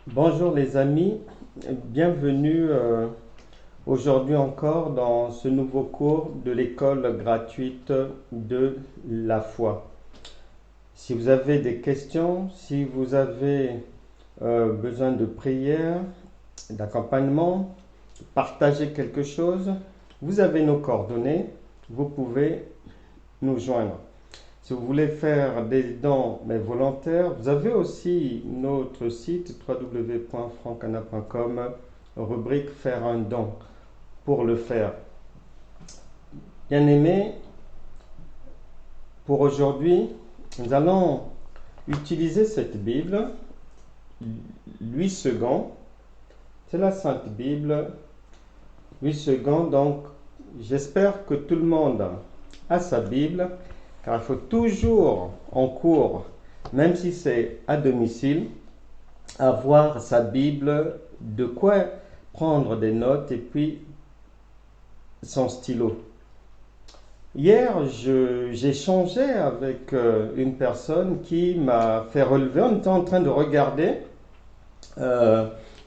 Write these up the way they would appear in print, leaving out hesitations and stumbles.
Bonjour les amis, bienvenue aujourd'hui encore dans ce nouveau cours de l'école gratuite de la foi. Si vous avez des questions, si vous avez besoin de prière, d'accompagnement, partager quelque chose, vous avez nos coordonnées, vous pouvez nous joindre. Si vous voulez faire des dons mais volontaires, vous avez aussi notre site www.francana.com, rubrique faire un don pour le faire. Bien aimé, pour aujourd'hui, nous allons utiliser cette Bible, 8 secondes. C'est la Sainte Bible, 8 secondes. Donc, j'espère que tout le monde a sa Bible, car il faut toujours en cours, même si c'est à domicile, avoir sa Bible, de quoi prendre des notes et puis son stylo. Hier, j'ai échangé avec une personne qui m'a fait relever. On était en train de regarder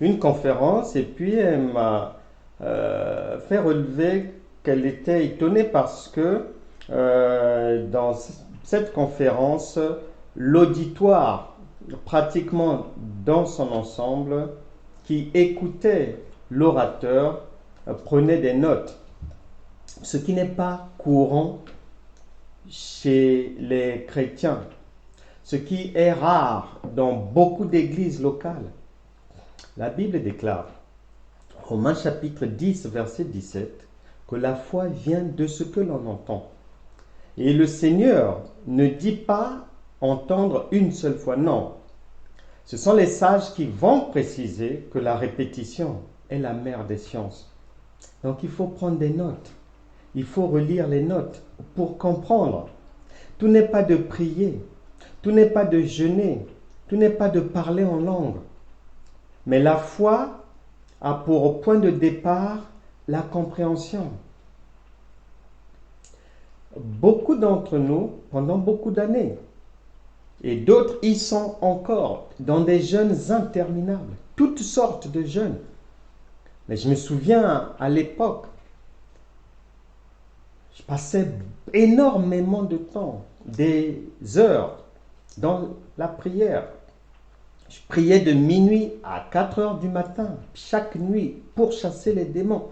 une conférence et puis elle m'a fait relever qu'elle était étonnée parce que dans cette conférence, l'auditoire, pratiquement dans son ensemble, qui écoutait l'orateur, prenait des notes. Ce qui n'est pas courant chez les chrétiens, ce qui est rare dans beaucoup d'églises locales. La Bible déclare, Romains chapitre 10, verset 17, que la foi vient de ce que l'on entend. Et le Seigneur ne dit pas entendre une seule fois, non. Ce sont les sages qui vont préciser que la répétition est la mère des sciences. Donc il faut prendre des notes. Il faut relire les notes pour comprendre. Tout n'est pas de prier, tout n'est pas de jeûner, tout n'est pas de parler en langue. Mais la foi a pour point de départ la compréhension. Beaucoup d'entre nous, pendant beaucoup d'années, et d'autres y sont encore, dans des jeûnes interminables, toutes sortes de jeûnes. Mais je me souviens à l'époque, je passais énormément de temps, des heures, dans la prière. Je priais de minuit à 4 heures du matin, chaque nuit, pour chasser les démons.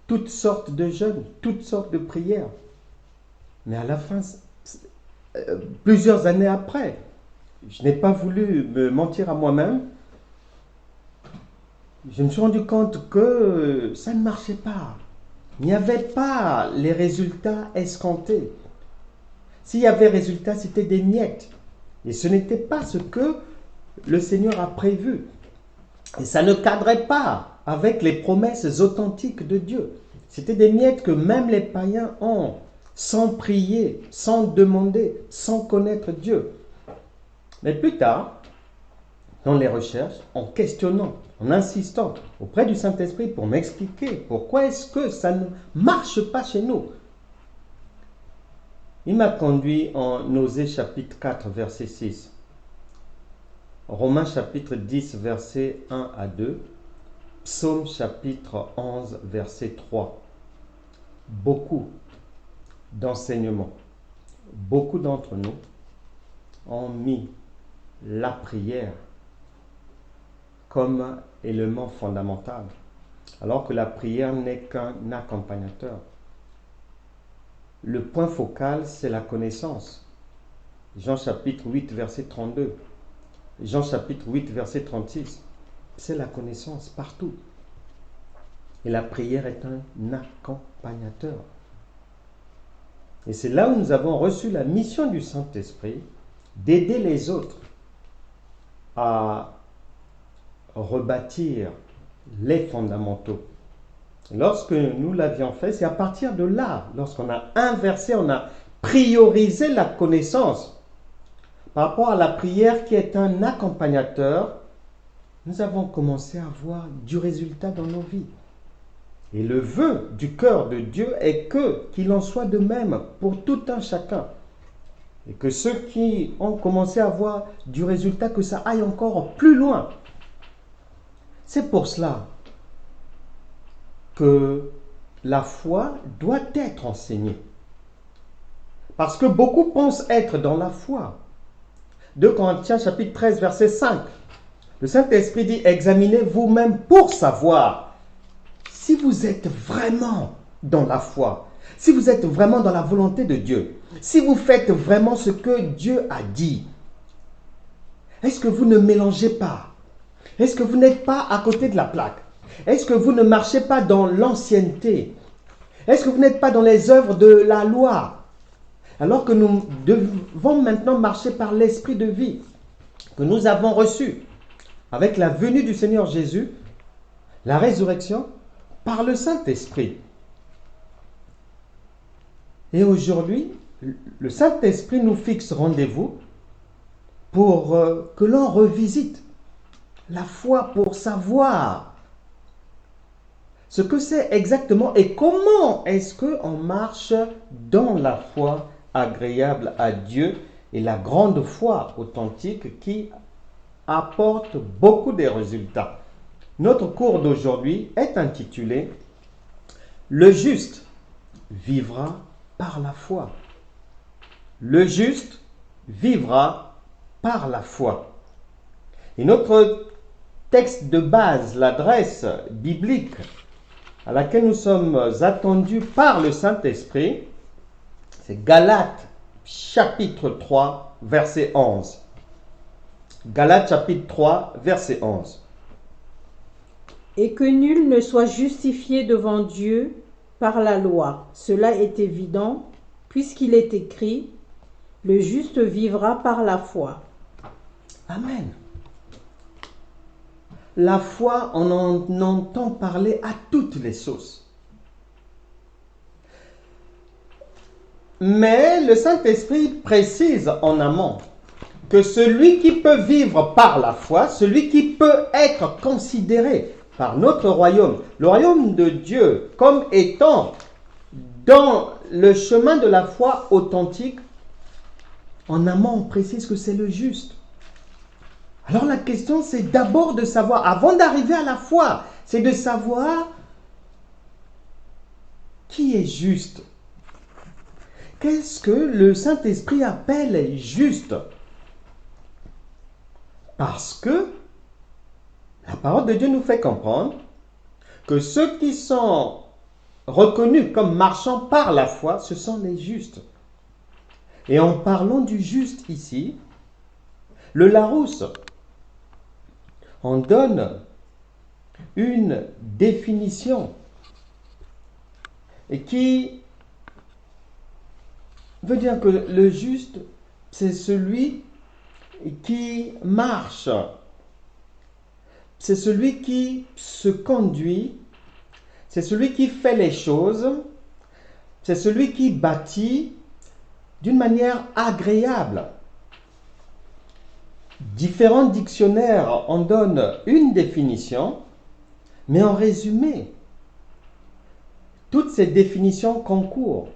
Toutes sortes de jeûnes, toutes sortes de prières. Mais à la fin, plusieurs années après, je n'ai pas voulu me mentir à moi-même. Je me suis rendu compte que ça ne marchait pas. Il n'y avait pas les résultats escomptés. S'il y avait résultats, c'était des miettes. Et ce n'était pas ce que le Seigneur a prévu. Et ça ne cadrait pas avec les promesses authentiques de Dieu. C'était des miettes que même les païens ont, sans prier, sans demander, sans connaître Dieu. Mais plus tard, dans les recherches, en questionnant, en insistant auprès du Saint-Esprit pour m'expliquer pourquoi est-ce que ça ne marche pas chez nous, il m'a conduit en Osée chapitre 4, verset 6, Romains chapitre 10, verset 1 à 2, Psaume chapitre 11, verset 3. Beaucoup d'enseignements, beaucoup d'entre nous ont mis la prière comme élément fondamental, alors que la prière n'est qu'un accompagnateur. Le point focal, c'est la connaissance. Jean chapitre 8, verset 32. Jean chapitre 8, verset 36. C'est la connaissance partout. Et la prière est un accompagnateur. Et c'est là où nous avons reçu la mission du Saint-Esprit d'aider les autres à rebâtir les fondamentaux. Lorsque nous l'avions fait, c'est à partir de là, lorsqu'on a inversé, on a priorisé la connaissance par rapport à la prière qui est un accompagnateur, nous avons commencé à voir du résultat dans nos vies. Et le vœu du cœur de Dieu est qu'il en soit de même pour tout un chacun. Et que ceux qui ont commencé à voir du résultat, que ça aille encore plus loin. C'est pour cela que la foi doit être enseignée. Parce que beaucoup pensent être dans la foi. 2 Corinthiens chapitre 13 verset 5. Le Saint-Esprit dit: examinez vous-même pour savoir si vous êtes vraiment dans la foi, si vous êtes vraiment dans la volonté de Dieu, si vous faites vraiment ce que Dieu a dit. Est-ce que vous ne mélangez pas? Est-ce que vous n'êtes pas à côté de la plaque? Est-ce que vous ne marchez pas dans l'ancienneté? Est-ce que vous n'êtes pas dans les œuvres de la loi? Alors que nous devons maintenant marcher par l'esprit de vie que nous avons reçu avec la venue du Seigneur Jésus, la résurrection, par le Saint-Esprit. Et aujourd'hui, le Saint-Esprit nous fixe rendez-vous pour que l'on revisite la foi, pour savoir ce que c'est exactement et comment est-ce qu'on marche dans la foi agréable à Dieu et la grande foi authentique qui apporte beaucoup de résultats. Notre cours d'aujourd'hui est intitulé « Le juste vivra par la foi ». Le juste vivra par la foi. Et notre texte de base, l'adresse biblique à laquelle nous sommes attendus par le Saint-Esprit, c'est Galates chapitre 3, verset 11. Galates chapitre 3, verset 11. Et que nul ne soit justifié devant Dieu par la loi. Cela est évident, puisqu'il est écrit: le juste vivra par la foi. Amen. La foi, on en entend parler à toutes les sauces. Mais le Saint-Esprit précise en amont que celui qui peut vivre par la foi, celui qui peut être considéré par notre royaume, le royaume de Dieu, comme étant dans le chemin de la foi authentique, en amont, on précise que c'est le juste. Alors la question, c'est d'abord de savoir, avant d'arriver à la foi, c'est de savoir qui est juste. Qu'est-ce que le Saint-Esprit appelle juste? Parce que la parole de Dieu nous fait comprendre que ceux qui sont reconnus comme marchant par la foi, ce sont les justes. Et en parlant du juste ici, le Larousse en donne une définition et qui veut dire que le juste, c'est celui qui marche, c'est celui qui se conduit, c'est celui qui fait les choses, c'est celui qui bâtit d'une manière agréable. Différents dictionnaires en donnent une définition, mais en résumé, toutes ces définitions concourent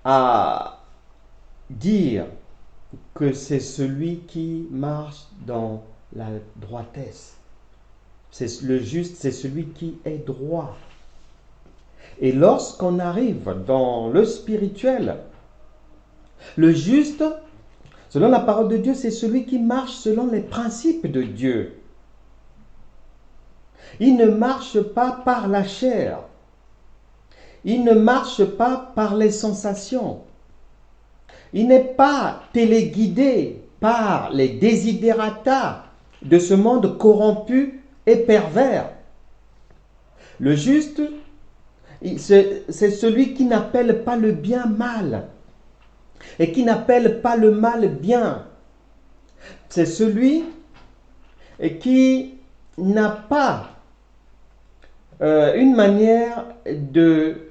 à dire que c'est celui qui marche dans la droitesse. C'est le juste, c'est celui qui est droit. Et lorsqu'on arrive dans le spirituel, le juste, selon la parole de Dieu, c'est celui qui marche selon les principes de Dieu. Il ne marche pas par la chair. Il ne marche pas par les sensations. Il n'est pas téléguidé par les desiderata de ce monde corrompu et pervers. Le juste, c'est celui qui n'appelle pas le bien mal et qui n'appelle pas le mal bien. C'est celui qui n'a pas une manière de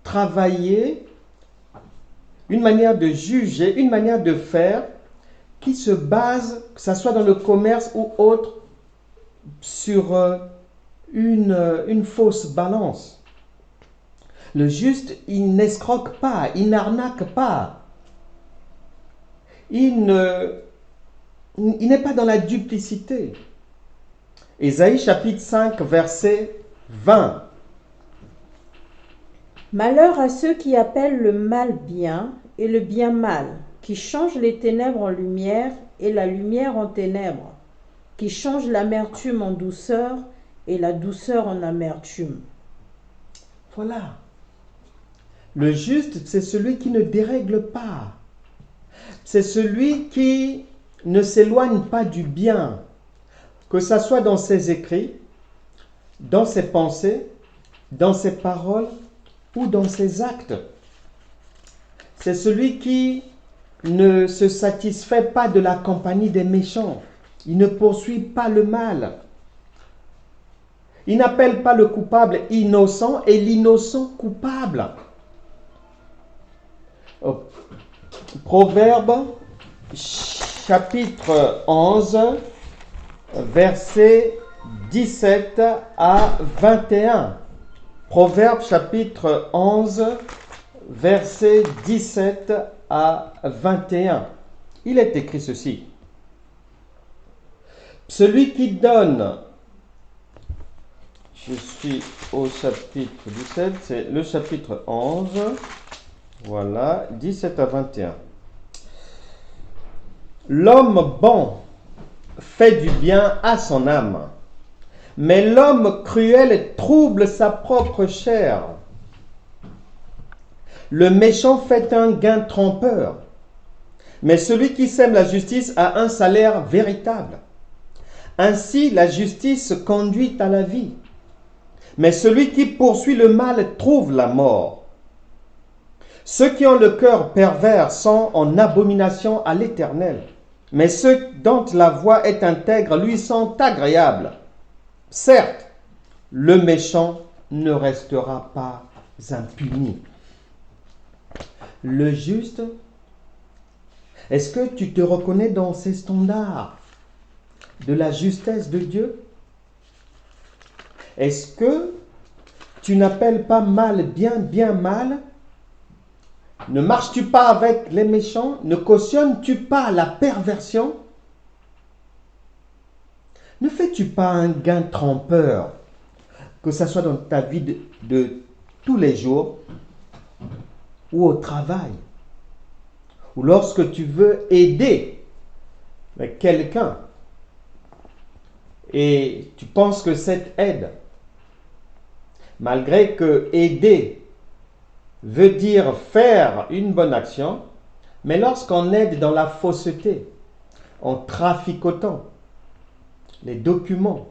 travailler, une manière de juger, une manière de faire qui se base, que ce soit dans le commerce ou autre, sur une fausse balance. Le juste, il n'escroque pas, il n'arnaque pas. il n'est pas dans la duplicité. Ésaïe chapitre 5, verset 20. Malheur à ceux qui appellent le mal bien et le bien mal, qui changent les ténèbres en lumière et la lumière en ténèbres, qui changent l'amertume en douceur et la douceur en amertume. Voilà. Le juste, c'est celui qui ne dérègle pas. C'est celui qui ne s'éloigne pas du bien, que ce soit dans ses écrits, dans ses pensées, dans ses paroles ou dans ses actes. C'est celui qui ne se satisfait pas de la compagnie des méchants. Il ne poursuit pas le mal. Il n'appelle pas le coupable innocent et l'innocent coupable. Proverbe chapitre 11, versets 17 à 21. Proverbe chapitre 11, versets 17 à 21. Il est écrit ceci. Celui qui donne, je suis au chapitre 17, c'est le chapitre 11, voilà, 17 à 21. L'homme bon fait du bien à son âme, mais l'homme cruel trouble sa propre chair. Le méchant fait un gain trompeur, mais celui qui sème la justice a un salaire véritable. Ainsi, la justice conduit à la vie, mais celui qui poursuit le mal trouve la mort. Ceux qui ont le cœur pervers sont en abomination à l'Éternel, mais ceux dont la voix est intègre lui sont agréables. Certes, le méchant ne restera pas impuni. Le juste, est-ce que tu te reconnais dans ces standards de la justesse de Dieu? Est-ce que tu n'appelles pas mal bien, bien mal? Ne marches-tu pas avec les méchants? Ne cautionnes-tu pas la perversion? Ne fais-tu pas un gain trompeur, que ce soit dans ta vie de tous les jours ou au travail, ou lorsque tu veux aider quelqu'un et tu penses que cette aide, malgré que aider veut dire faire une bonne action, mais lorsqu'on aide dans la fausseté, en traficotant les documents,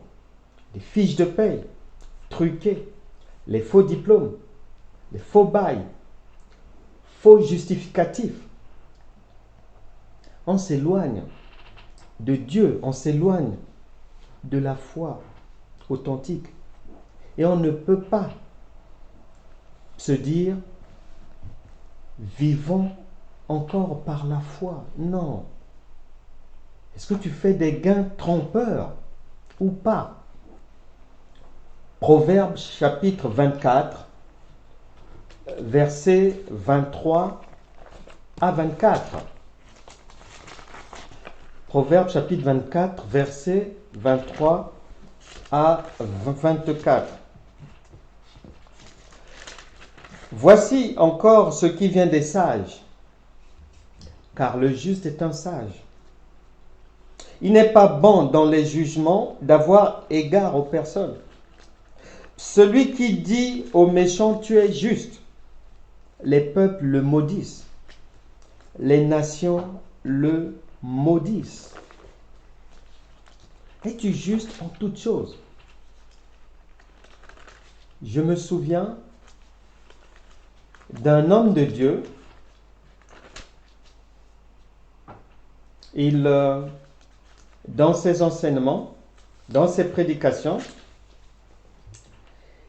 les fiches de paye truquées, les faux diplômes, les faux bails, faux justificatifs, on s'éloigne de Dieu, on s'éloigne de la foi authentique. Et on ne peut pas se dire, vivons encore par la foi. Non. Est-ce que tu fais des gains trompeurs ou pas? Proverbe chapitre 24, versets 23 à 24. Proverbe chapitre 24, versets 23 à 24. Voici encore ce qui vient des sages, car le juste est un sage. Il n'est pas bon dans les jugements d'avoir égard aux personnes. Celui qui dit aux méchants, tu es juste, les peuples le maudissent, les nations le maudissent. Es-tu juste en toutes choses? Je me souviens d'un homme de Dieu. Dans ses enseignements, dans ses prédications,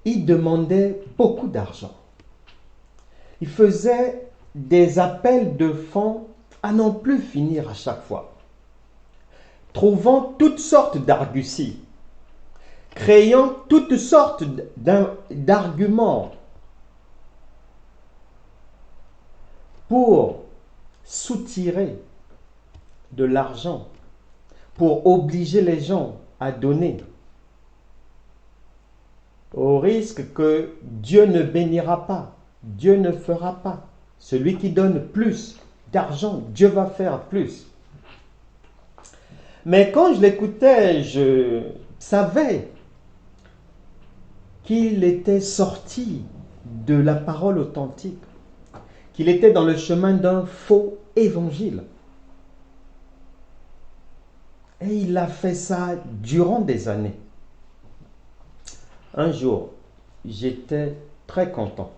il demandait beaucoup d'argent. Il faisait des appels de fonds à n'en plus finir à chaque fois, trouvant toutes sortes d'arguties, créant toutes sortes d'arguments pour soutirer de l'argent pour obliger les gens à donner, au risque que Dieu ne bénira pas, Dieu ne fera pas. Celui qui donne plus d'argent, Dieu va faire plus. Mais quand je l'écoutais, je savais qu'il était sorti de la parole authentique, qu'il était dans le chemin d'un faux évangile. Et il a fait ça durant des années. Un jour, j'étais très content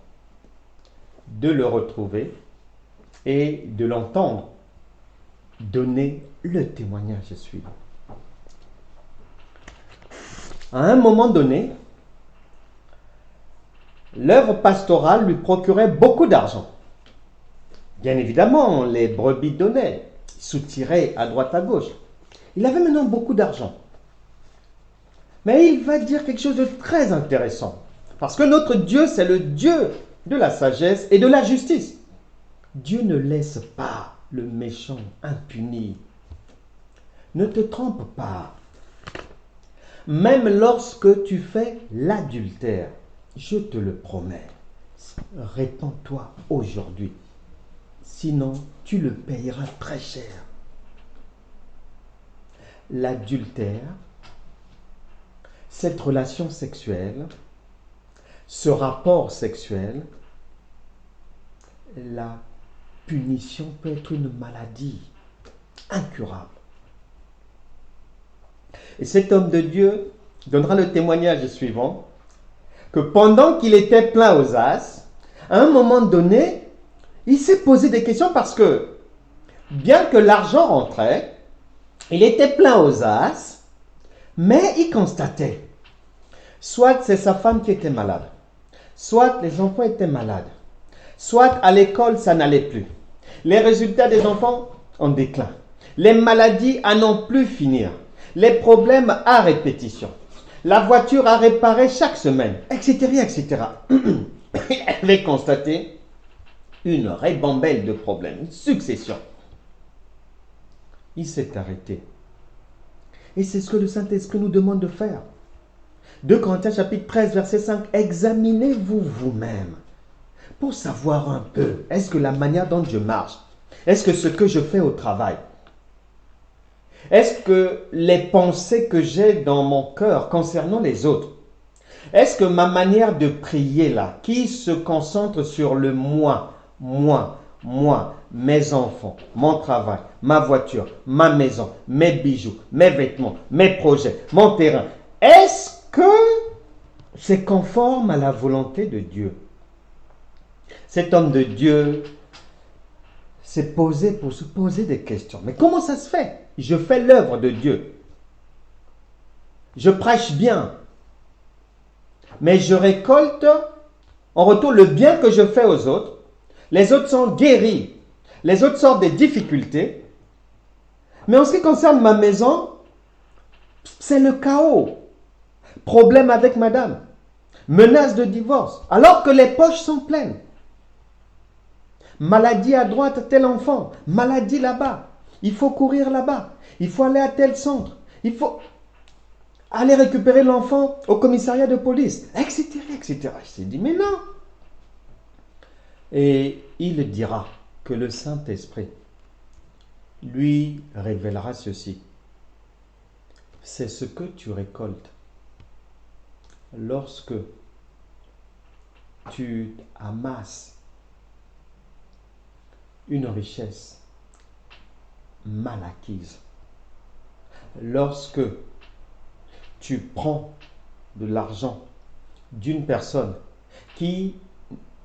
de le retrouver et de l'entendre donner le témoignage suivant. À un moment donné, l'œuvre pastorale lui procurait beaucoup d'argent. Bien évidemment, les brebis donnaient, soutiraient à droite à gauche. Il avait maintenant beaucoup d'argent. Mais il va dire quelque chose de très intéressant. Parce que notre Dieu, c'est le Dieu de la sagesse et de la justice. Dieu ne laisse pas le méchant impuni. Ne te trompe pas. Même lorsque tu fais l'adultère, je te le promets, répands-toi aujourd'hui. Sinon, tu le payeras très cher. L'adultère, cette relation sexuelle, ce rapport sexuel, la punition peut être une maladie incurable. Et cet homme de Dieu donnera le témoignage suivant, que pendant qu'il était plein aux as, à un moment donné, il s'est posé des questions parce que, bien que l'argent rentrait, il était plein aux as, mais il constatait, soit c'est sa femme qui était malade, soit les enfants étaient malades, soit à l'école ça n'allait plus. Les résultats des enfants en déclin. Les maladies à n'en plus finir. Les problèmes à répétition. La voiture à réparer chaque semaine, etc., etc. Il avait constaté une ribambelle de problèmes, une succession. Il s'est arrêté. Et c'est ce que le Saint-Esprit nous demande de faire. 2 Corinthiens chapitre 13, verset 5. Examinez-vous vous-même pour savoir un peu, est-ce que la manière dont je marche, est-ce que ce que je fais au travail, est-ce que les pensées que j'ai dans mon cœur concernant les autres, est-ce que ma manière de prier là, qui se concentre sur le moi, mes enfants, mon travail, ma voiture, ma maison, mes bijoux, mes vêtements, mes projets, mon terrain, est-ce que c'est conforme à la volonté de Dieu? Cet homme de Dieu s'est posé pour se poser des questions. Mais comment ça se fait? Je fais l'œuvre de Dieu. Je prêche bien. Mais je récolte en retour le bien que je fais aux autres. Les autres sont guéris. Les autres sortent des difficultés. Mais en ce qui concerne ma maison, c'est le chaos. Problème avec madame. Menace de divorce. Alors que les poches sont pleines. Maladie à droite, tel enfant. Maladie là-bas. Il faut courir là-bas. Il faut aller à tel centre. Il faut aller récupérer l'enfant au commissariat de police, etc., etc. Je s'est dit, mais non. Et il dira que le Saint-Esprit lui révélera ceci. C'est ce que tu récoltes lorsque tu amasses une richesse mal acquise. Lorsque tu prends de l'argent d'une personne qui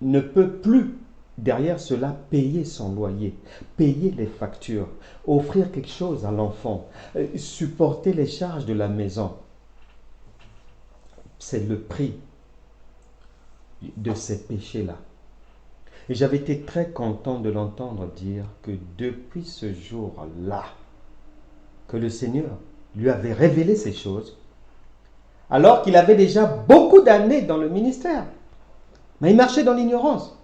ne peut plus derrière cela payer son loyer, payer les factures, offrir quelque chose à l'enfant, supporter les charges de la maison. C'est le prix de ces péchés-là. Et j'avais été très content de l'entendre dire que depuis ce jour-là, que le Seigneur lui avait révélé ces choses, alors qu'il avait déjà beaucoup d'années dans le ministère. Mais il marchait dans l'ignorance.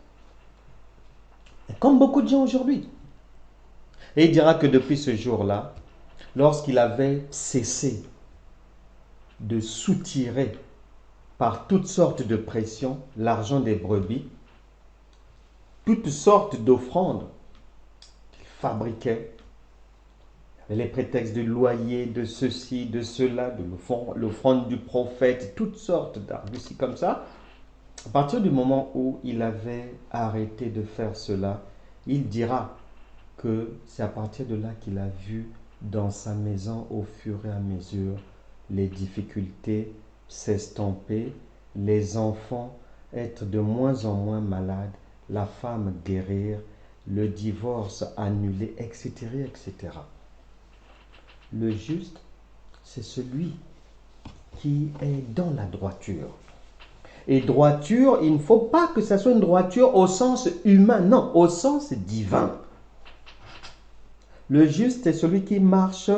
Comme beaucoup de gens aujourd'hui. Et il dira que depuis ce jour-là, lorsqu'il avait cessé de soutirer par toutes sortes de pressions l'argent des brebis, toutes sortes d'offrandes qu'il fabriquait, les prétextes de loyer, de ceci, de cela, de l'offrande du prophète, toutes sortes d'arguments comme ça. À partir du moment où il avait arrêté de faire cela, il dira que c'est à partir de là qu'il a vu dans sa maison au fur et à mesure les difficultés s'estomper, les enfants être de moins en moins malades, la femme guérir, le divorce annulé, etc., etc. Le juste, c'est celui qui est dans la droiture. Et droiture, il ne faut pas que ça soit une droiture au sens humain, non, au sens divin. Le juste est celui qui marche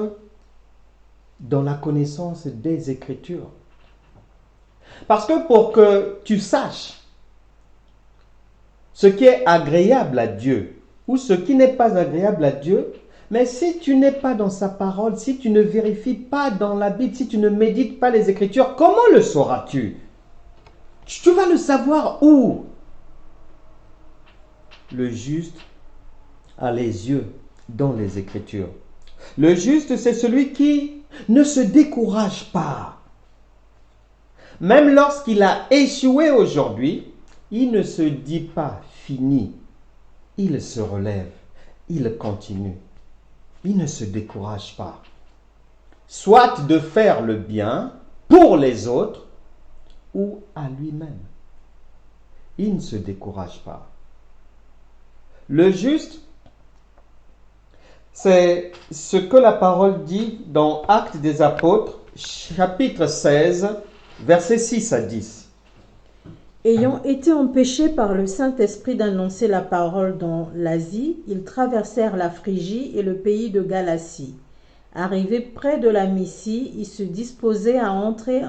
dans la connaissance des Écritures. Parce que pour que tu saches ce qui est agréable à Dieu ou ce qui n'est pas agréable à Dieu, mais si tu n'es pas dans sa parole, si tu ne vérifies pas dans la Bible, si tu ne médites pas les Écritures, comment le sauras-tu? Tu vas le savoir où? Le juste a les yeux dans les Écritures. Le juste, c'est celui qui ne se décourage pas. Même lorsqu'il a échoué aujourd'hui, il ne se dit pas fini. Il se relève, il continue. Il ne se décourage pas. Soit de faire le bien pour les autres ou à lui-même. Il ne se décourage pas. Le juste, c'est ce que la parole dit dans Actes des Apôtres, chapitre 16, versets 6 à 10. Ayant été empêchés par le Saint-Esprit d'annoncer la parole dans l'Asie, ils traversèrent la Phrygie et le pays de Galatie. Arrivés près de la Mysie, ils se disposaient à entrer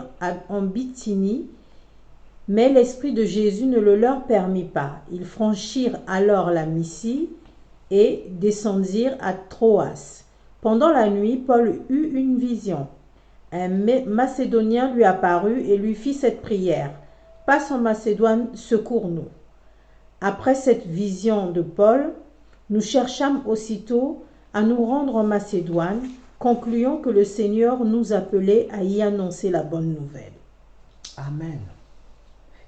en Bithynie, mais l'Esprit de Jésus ne le leur permit pas. Ils franchirent alors la Mysie et descendirent à Troas. Pendant la nuit, Paul eut une vision. Un Macédonien lui apparut et lui fit cette prière. « Passe en Macédoine, secours-nous. » Après cette vision de Paul, nous cherchâmes aussitôt à nous rendre en Macédoine, concluant que le Seigneur nous appelait à y annoncer la bonne nouvelle. Amen.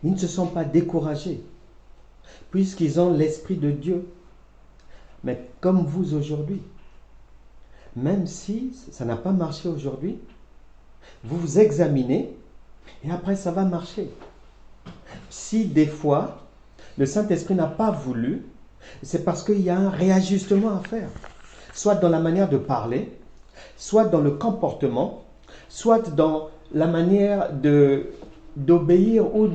Ils ne se sont pas découragés, puisqu'ils ont l'Esprit de Dieu. Mais comme vous aujourd'hui, même si ça n'a pas marché aujourd'hui, vous vous examinez et après ça va marcher. Si des fois, le Saint-Esprit n'a pas voulu, c'est parce qu'il y a un réajustement à faire. Soit dans la manière de parler, soit dans le comportement, soit dans la manière d'obéir ou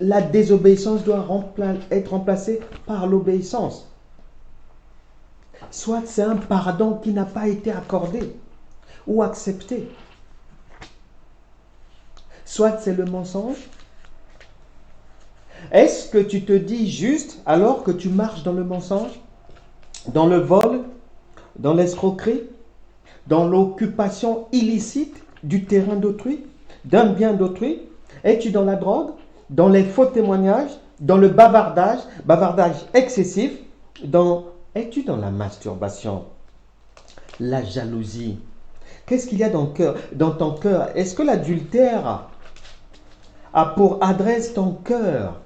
la désobéissance doit être remplacée par l'obéissance. Soit c'est un pardon qui n'a pas été accordé ou accepté. Soit c'est le mensonge. Est-ce que tu te dis juste alors que tu marches dans le mensonge, dans le vol, dans l'escroquerie, dans l'occupation illicite du terrain d'autrui, d'un bien d'autrui? Es-tu dans la drogue, dans les faux témoignages, dans le bavardage excessif, es-tu dans la masturbation, la jalousie? Qu'est-ce qu'il y a dans ton cœur? Est-ce que l'adultère a pour adresse ton cœur?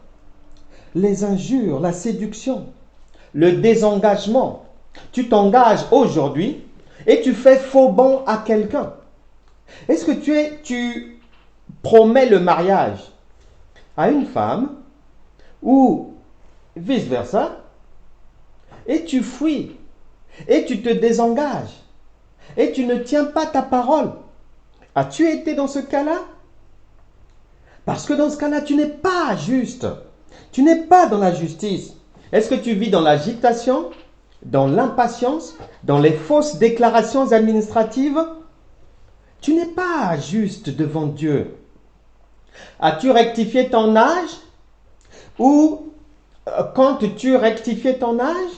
Les injures, la séduction, le désengagement. Tu t'engages aujourd'hui et tu fais faux bond à quelqu'un. Est-ce que tu promets le mariage à une femme ou vice-versa et tu fuis et tu te désengages et tu ne tiens pas ta parole? As-tu été dans ce cas-là? Parce que dans ce cas-là, tu n'es pas juste. Tu n'es pas dans la justice. Est-ce que tu vis dans l'agitation, dans l'impatience, dans les fausses déclarations administratives? Tu n'es pas juste devant Dieu. As-tu rectifié ton âge? Ou quand tu rectifiais ton âge,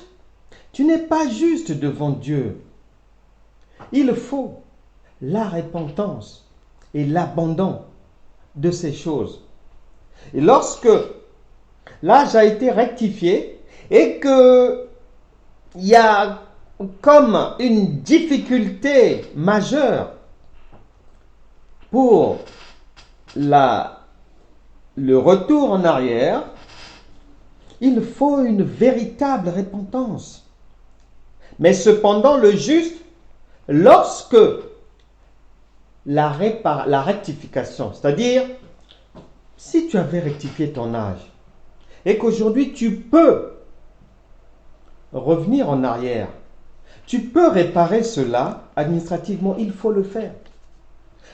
Tu n'es pas juste devant Dieu. Il faut la repentance et l'abandon de ces choses. Et lorsque l'âge a été rectifié et que il y a comme une difficulté majeure pour le retour en arrière, il faut une véritable repentance. Mais cependant, le juste, lorsque la rectification, c'est-à-dire, si tu avais rectifié ton âge et qu'aujourd'hui tu peux revenir en arrière, tu peux réparer cela administrativement, il faut le faire.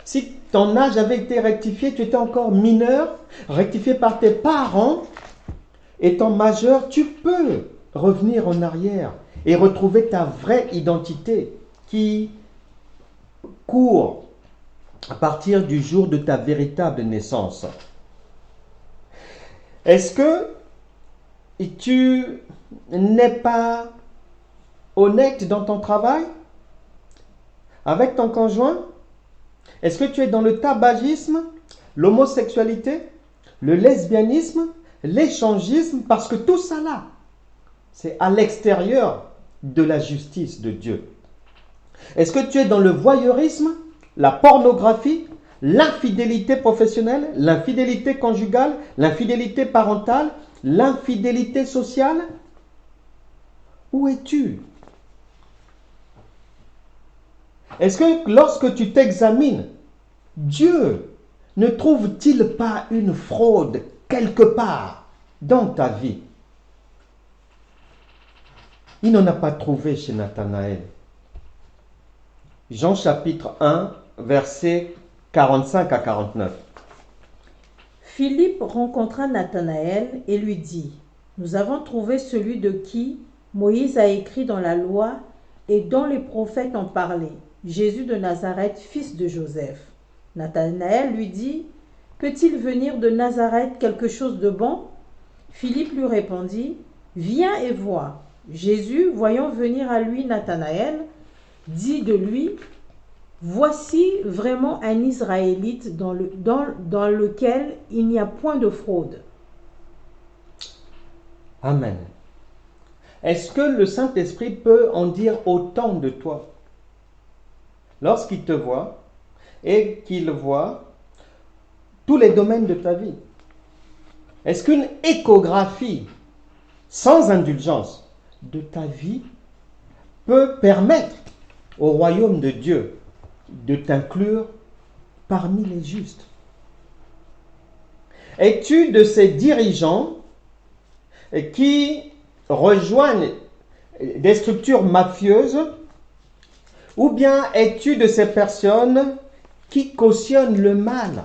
Si ton âge avait été rectifié, tu étais encore mineur, rectifié par tes parents, étant majeur, tu peux revenir en arrière et retrouver ta vraie identité qui court à partir du jour de ta véritable naissance. Est-ce que tu n'es pas honnête dans ton travail avec ton conjoint? Est-ce que tu es dans le tabagisme, l'homosexualité, le lesbianisme, l'échangisme? Parce que tout ça là, c'est à l'extérieur de la justice de Dieu. Est-ce que tu es dans le voyeurisme, la pornographie, l'infidélité professionnelle, l'infidélité conjugale, l'infidélité parentale, l'infidélité sociale? Où es-tu? Est-ce que lorsque tu t'examines, Dieu ne trouve-t-il pas une fraude quelque part dans ta vie? Il n'en a pas trouvé chez Nathanaël. Jean chapitre 1, versets 45 à 49. Philippe rencontra Nathanaël et lui dit, « Nous avons trouvé celui de qui Moïse a écrit dans la loi et dont les prophètes ont parlé, Jésus de Nazareth, fils de Joseph. » Nathanaël lui dit, « Peut-il venir de Nazareth quelque chose de bon ?» Philippe lui répondit, « Viens et vois. » Jésus, voyant venir à lui Nathanaël, dit de lui, « Voici vraiment un Israélite dans lequel il n'y a point de fraude. » Amen. Est-ce que le Saint-Esprit peut en dire autant de toi lorsqu'il te voit et qu'il voit tous les domaines de ta vie? Est-ce qu'une échographie sans indulgence de ta vie peut permettre au royaume de Dieu de t'inclure parmi les justes? Es-tu de ces dirigeants qui rejoignent des structures mafieuses, ou bien es-tu de ces personnes qui cautionnent le mal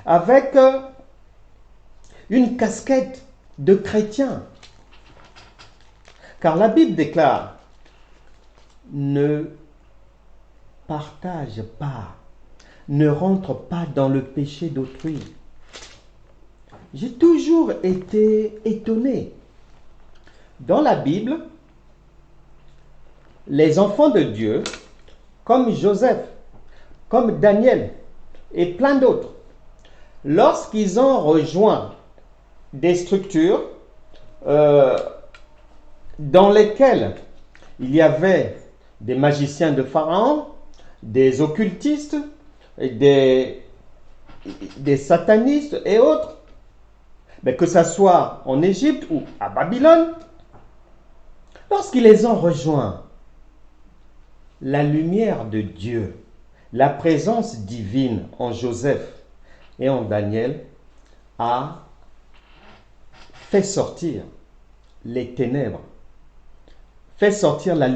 avec une casquette de chrétien? Car la Bible déclare, ne partage pas, ne rentre pas dans le péché d'autrui. J'ai toujours été étonné. Dans la Bible, les enfants de Dieu, comme Joseph, comme Daniel et plein d'autres, lorsqu'ils ont rejoint des structures dans lesquelles il y avait des magiciens de Pharaon, des occultistes, des satanistes et autres, mais que ce soit en Égypte ou à Babylone, lorsqu'ils les ont rejoints, la lumière de Dieu, la présence divine en Joseph et en Daniel a fait sortir les ténèbres, fait sortir la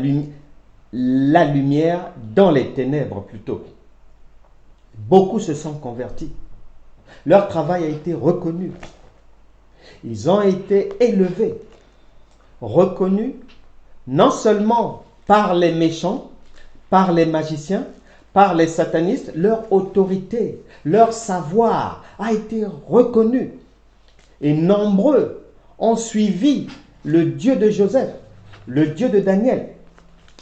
lumière dans les ténèbres plutôt. Beaucoup se sont convertis. Leur travail a été reconnu. Ils ont été élevés, reconnus, non seulement par les méchants, par les magiciens, par les satanistes, leur autorité, leur savoir a été reconnu. Et nombreux ont suivi le Dieu de Joseph, le Dieu de Daniel.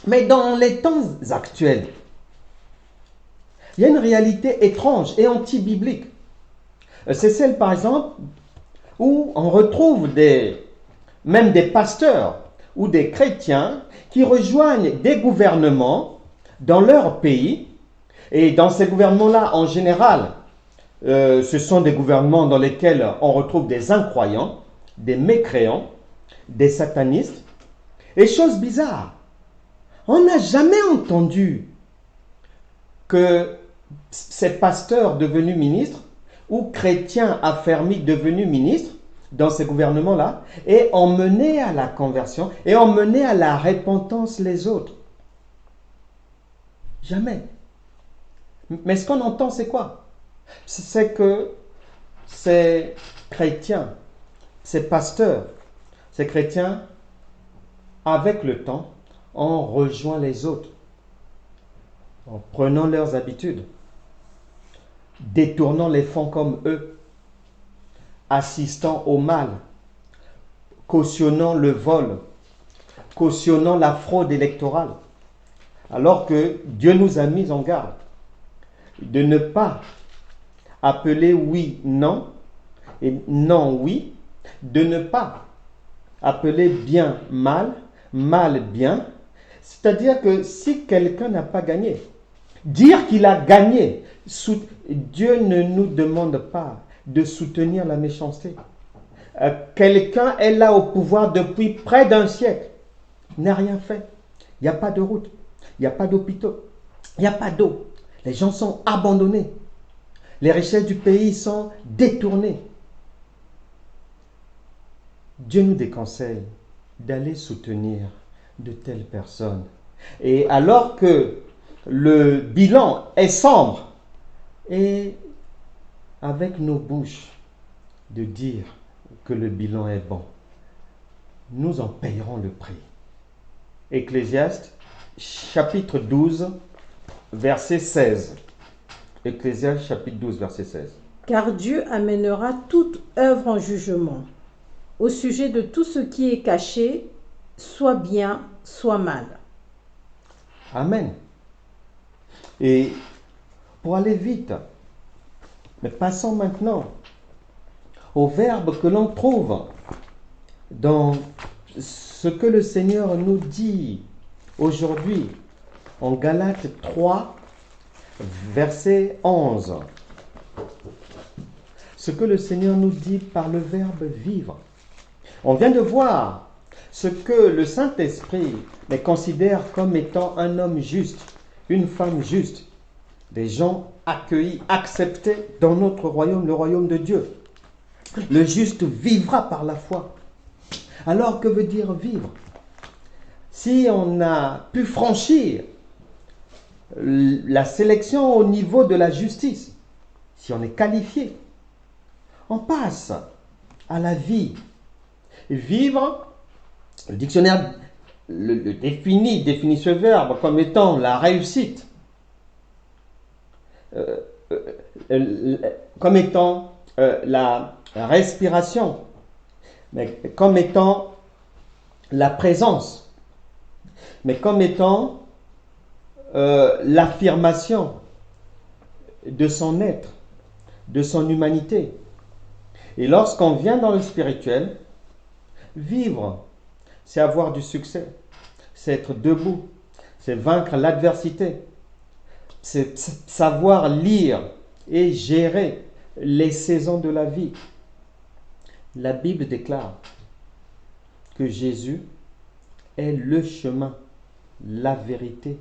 Mais dans les temps actuels, il y a une réalité étrange et anti-biblique. C'est celle, par exemple, où on retrouve même des pasteurs ou des chrétiens qui rejoignent des gouvernements dans leur pays. Et dans ces gouvernements-là, en général, ce sont des gouvernements dans lesquels on retrouve des incroyants, des mécréants, des satanistes. Et chose bizarre, on n'a jamais entendu que ces pasteurs devenus ministres ou chrétiens affermis devenus ministres dans ces gouvernements-là aient emmené à la conversion et emmené à la repentance les autres. Jamais. Mais ce qu'on entend, c'est quoi? C'est que ces chrétiens, ces pasteurs, ces chrétiens, avec le temps, ont rejoint les autres en prenant leurs habitudes, détournant les fonds comme eux, assistant au mal, cautionnant le vol, cautionnant la fraude électorale, alors que Dieu nous a mis en garde de ne pas appeler oui, non, et non, oui, de ne pas appeler bien, mal, mal, bien. C'est-à-dire que si quelqu'un n'a pas gagné, dire qu'il a gagné, Dieu ne nous demande pas de soutenir la méchanceté. Quelqu'un est là au pouvoir depuis près d'un siècle, n'a rien fait. Il n'y a pas de route, il n'y a pas d'hôpitaux, il n'y a pas d'eau. Les gens sont abandonnés. Les richesses du pays sont détournées. Dieu nous déconseille d'aller soutenir de telles personnes. Et alors que le bilan est sombre, et avec nos bouches de dire que le bilan est bon, nous en payerons le prix. Ecclésiaste, chapitre 12, verset 16. Ecclésiaste, chapitre 12, verset 16. Car Dieu amènera toute œuvre en jugement, au sujet de tout ce qui est caché, soit bien, soit mal. Amen. Et pour aller vite, mais passons maintenant au verbe que l'on trouve dans ce que le Seigneur nous dit aujourd'hui en Galates 3, verset 11. Ce que le Seigneur nous dit par le verbe vivre. On vient de voir ce que le Saint-Esprit considère comme étant un homme juste, une femme juste, des gens accueillis, acceptés dans notre royaume, le royaume de Dieu. Le juste vivra par la foi. Alors, que veut dire vivre? Si on a pu franchir la sélection au niveau de la justice, si on est qualifié, on passe à la vie. Vivre, le dictionnaire le définit ce verbe comme étant la réussite, comme étant la respiration, mais comme étant la présence, mais comme étant l'affirmation de son être, de son humanité. Et lorsqu'on vient dans le spirituel, vivre, c'est avoir du succès, c'est être debout, c'est vaincre l'adversité, c'est savoir lire et gérer les saisons de la vie. La Bible déclare que Jésus est le chemin, la vérité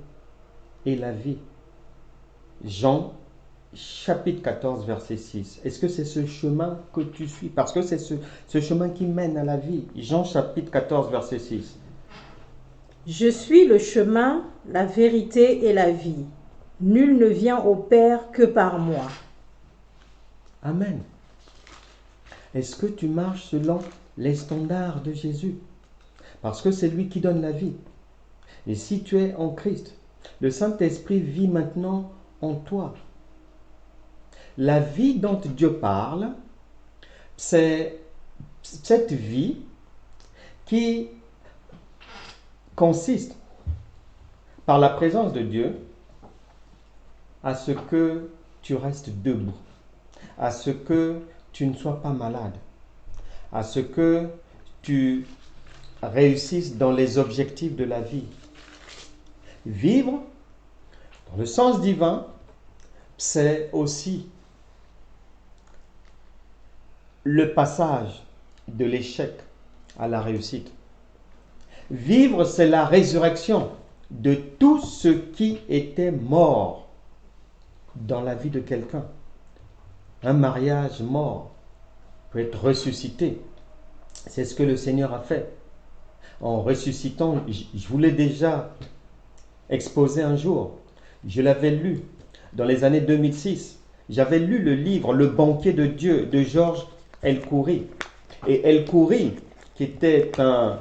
et la vie. Jean chapitre 14, verset 6. Est-ce que c'est ce chemin que tu suis? Parce que c'est ce chemin qui mène à la vie. Jean chapitre 14, verset 6. Je suis le chemin, la vérité et la vie. Nul ne vient au Père que par moi. Amen. Est-ce que tu marches selon les standards de Jésus? Parce que c'est lui qui donne la vie. Et si tu es en Christ, le Saint-Esprit vit maintenant en toi. La vie dont Dieu parle, c'est cette vie qui consiste, par la présence de Dieu, à ce que tu restes debout, à ce que tu ne sois pas malade, à ce que tu réussisses dans les objectifs de la vie. Vivre, dans le sens divin, c'est aussi le passage de l'échec à la réussite. Vivre, c'est la résurrection de tout ce qui était mort dans la vie de quelqu'un. Un mariage mort peut être ressuscité. C'est ce que le Seigneur a fait. En ressuscitant, je vous l'ai déjà exposé un jour. Je l'avais lu dans les années 2006. J'avais lu le livre Le banquet de Dieu de Georges El-Khoury. Et El-Khoury, qui était un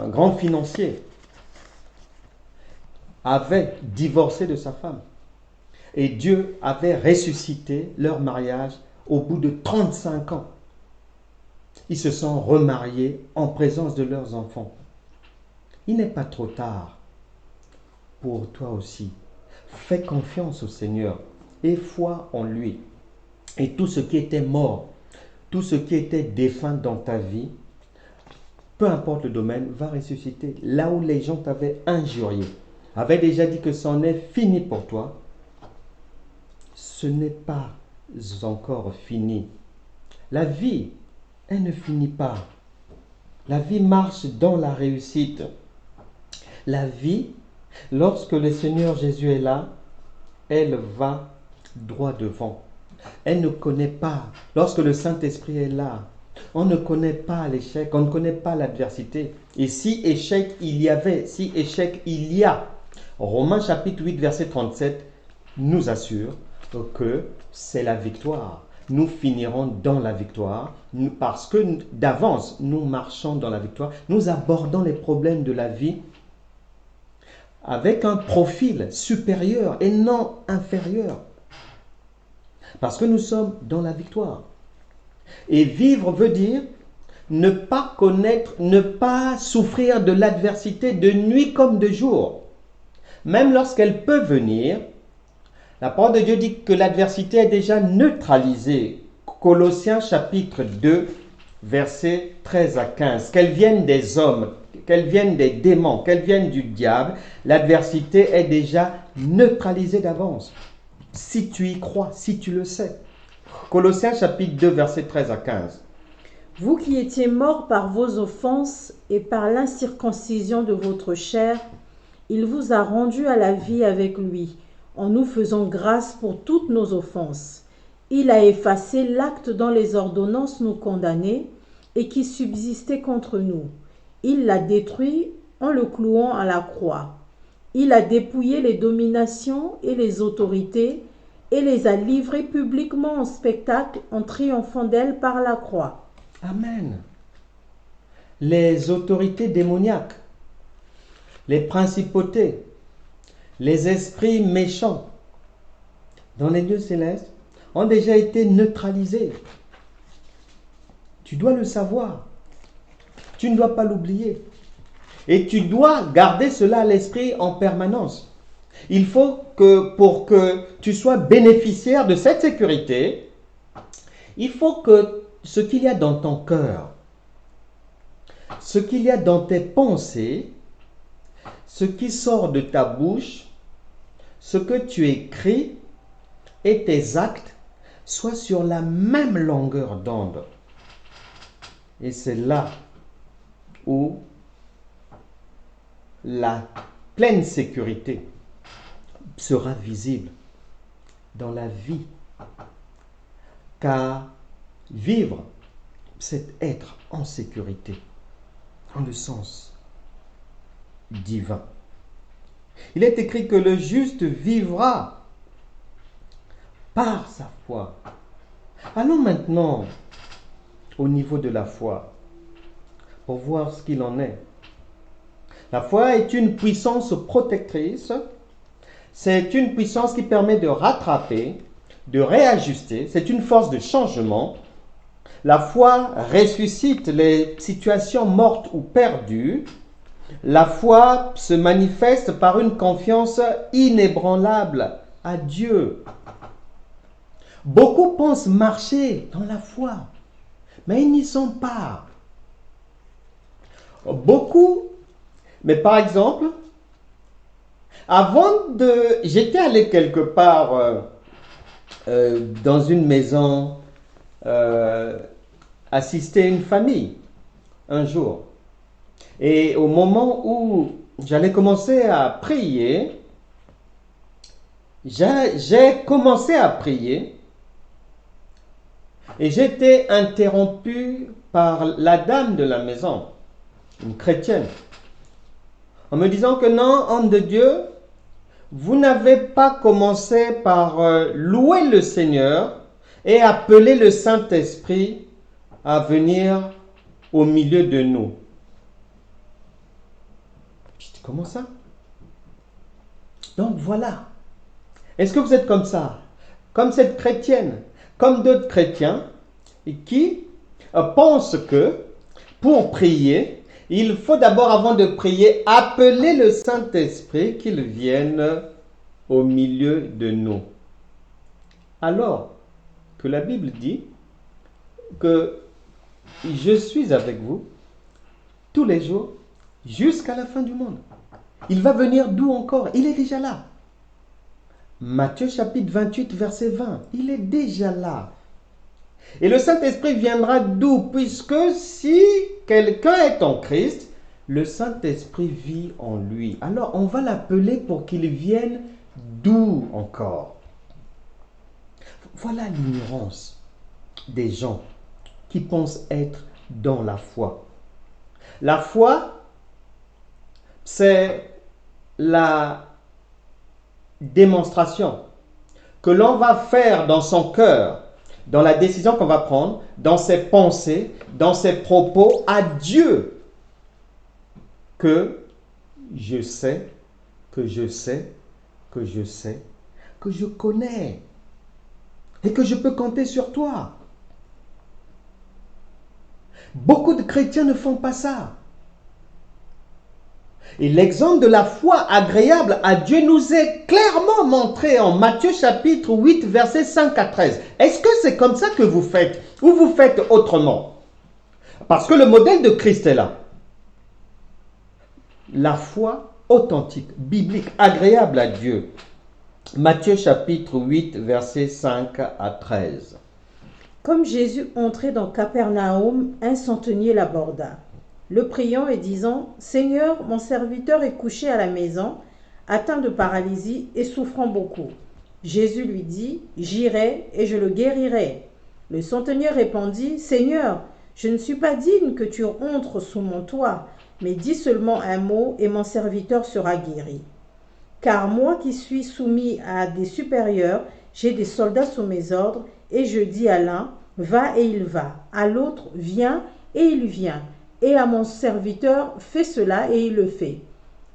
grand financier, avait divorcé de sa femme. Et Dieu avait ressuscité leur mariage au bout de 35 ans. Ils se sont remariés en présence de leurs enfants. Il n'est pas trop tard pour toi aussi. Fais confiance au Seigneur et foi en lui. Et tout ce qui était mort, tout ce qui était défunt dans ta vie, peu importe le domaine, va ressusciter. Là où les gens t'avaient injurié, avaient déjà dit que c'en est fini pour toi, ce n'est pas encore fini. La vie, elle ne finit pas. La vie marche dans la réussite. La vie, lorsque le Seigneur Jésus est là, elle va droit devant. Elle ne connaît pas. Lorsque le Saint-Esprit est là, on ne connaît pas l'échec, on ne connaît pas l'adversité. Et si échec il y avait, si échec il y a, Romains chapitre 8, verset 37 nous assure que c'est la victoire. Nous finirons dans la victoire parce que d'avance, nous marchons dans la victoire. Nous abordons les problèmes de la vie avec un profil supérieur et non inférieur. Parce que nous sommes dans la victoire. Et vivre veut dire ne pas connaître, ne pas souffrir de l'adversité de nuit comme de jour. Même lorsqu'elle peut venir, la parole de Dieu dit que l'adversité est déjà neutralisée. Colossiens chapitre 2, versets 13 à 15. Qu'elle vienne des hommes, qu'elle vienne des démons, qu'elle vienne du diable, l'adversité est déjà neutralisée d'avance. Si tu y crois, si tu le sais. Colossiens chapitre 2, versets 13 à 15. Vous qui étiez morts par vos offenses et par l'incirconcision de votre chair, il vous a rendus à la vie avec lui, en nous faisant grâce pour toutes nos offenses. Il a effacé l'acte dont les ordonnances nous condamnaient et qui subsistait contre nous. Il l'a détruit en le clouant à la croix. Il a dépouillé les dominations et les autorités et les a livrées publiquement en spectacle en triomphant d'elles par la croix. Amen. Les autorités démoniaques, les principautés, les esprits méchants dans les lieux célestes ont déjà été neutralisés. Tu dois le savoir. Tu ne dois pas l'oublier. Et tu dois garder cela à l'esprit en permanence. Il faut que pour que tu sois bénéficiaire de cette sécurité, il faut que ce qu'il y a dans ton cœur, ce qu'il y a dans tes pensées, ce qui sort de ta bouche, ce que tu écris et tes actes soient sur la même longueur d'onde. Et c'est là où la pleine sécurité sera visible dans la vie. Car vivre, c'est être en sécurité, en le sens divin. Il est écrit que le juste vivra par sa foi. Allons maintenant au niveau de la foi pour voir ce qu'il en est. La foi est une puissance protectrice. C'est une puissance qui permet de rattraper, de réajuster. C'est une force de changement. La foi ressuscite les situations mortes ou perdues. La foi se manifeste par une confiance inébranlable à Dieu. Beaucoup pensent marcher dans la foi, mais ils n'y sont pas. Mais par exemple, j'étais allé quelque part dans une maison, assister une famille un jour. Et au moment où j'allais commencer à prier, j'ai commencé à prier et j'ai été interrompu par la dame de la maison, une chrétienne, en me disant que non, homme de Dieu, vous n'avez pas commencé par louer le Seigneur et appeler le Saint-Esprit à venir au milieu de nous. Je dis, comment ça? Donc voilà. Est-ce que vous êtes comme ça? Comme cette chrétienne, comme d'autres chrétiens qui pensent que pour prier, il faut d'abord, avant de prier, appeler le Saint-Esprit qu'il vienne au milieu de nous. Alors que la Bible dit que je suis avec vous tous les jours jusqu'à la fin du monde. Il va venir d'où encore? Il est déjà là. Matthieu chapitre 28, verset 20. Il est déjà là. Et le Saint-Esprit viendra d'où? Puisque si quelqu'un est en Christ, le Saint-Esprit vit en lui. Alors on va l'appeler pour qu'il vienne d'où encore? Voilà l'ignorance des gens qui pensent être dans la foi. La foi, c'est la démonstration que l'on va faire dans son cœur, dans la décision qu'on va prendre, dans ses pensées, dans ses propos à Dieu, que je sais, que je sais, que je sais, que je connais et que je peux compter sur toi. Beaucoup de chrétiens ne font pas ça. Et l'exemple de la foi agréable à Dieu nous est clairement montré en Matthieu chapitre 8, versets 5 à 13. Est-ce que c'est comme ça que vous faites ou vous faites autrement? Parce que le modèle de Christ est là. La foi authentique, biblique, agréable à Dieu. Matthieu chapitre 8, versets 5 à 13. Comme Jésus entrait dans Capernaum, un centenier l'aborda, le priant et disant, « Seigneur, mon serviteur est couché à la maison, atteint de paralysie et souffrant beaucoup. » Jésus lui dit, « J'irai et je le guérirai. » Le centenier répondit, « Seigneur, je ne suis pas digne que tu entres sous mon toit, mais dis seulement un mot et mon serviteur sera guéri. Car moi qui suis soumis à des supérieurs, j'ai des soldats sous mes ordres, et je dis à l'un, va et il va, à l'autre, viens et il vient, et à mon serviteur, fais cela et il le fait. »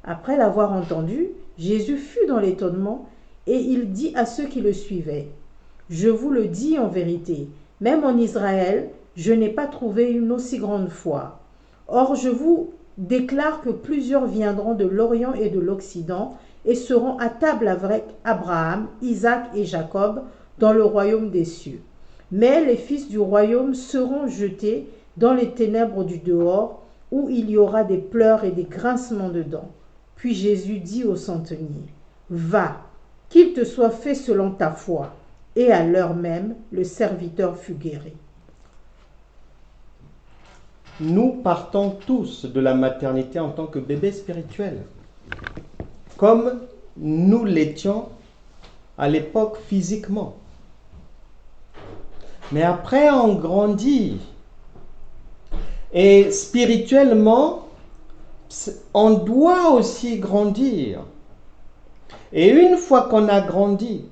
Après l'avoir entendu, Jésus fut dans l'étonnement, et il dit à ceux qui le suivaient, « Je vous le dis en vérité, même en Israël, je n'ai pas trouvé une aussi grande foi. Or je vous déclare que plusieurs viendront de l'Orient et de l'Occident, et seront à table avec Abraham, Isaac et Jacob dans le royaume des cieux. Mais les fils du royaume seront jetés dans les ténèbres du dehors, où il y aura des pleurs et des grincements de dents. » Puis Jésus dit au centenier, « Va, qu'il te soit fait selon ta foi. » Et à l'heure même, le serviteur fut guéri. Nous partons tous de la maternité en tant que bébés spirituels, comme nous l'étions à l'époque physiquement. Mais après, on grandit. Et spirituellement, on doit aussi grandir. Et une fois qu'on a grandi,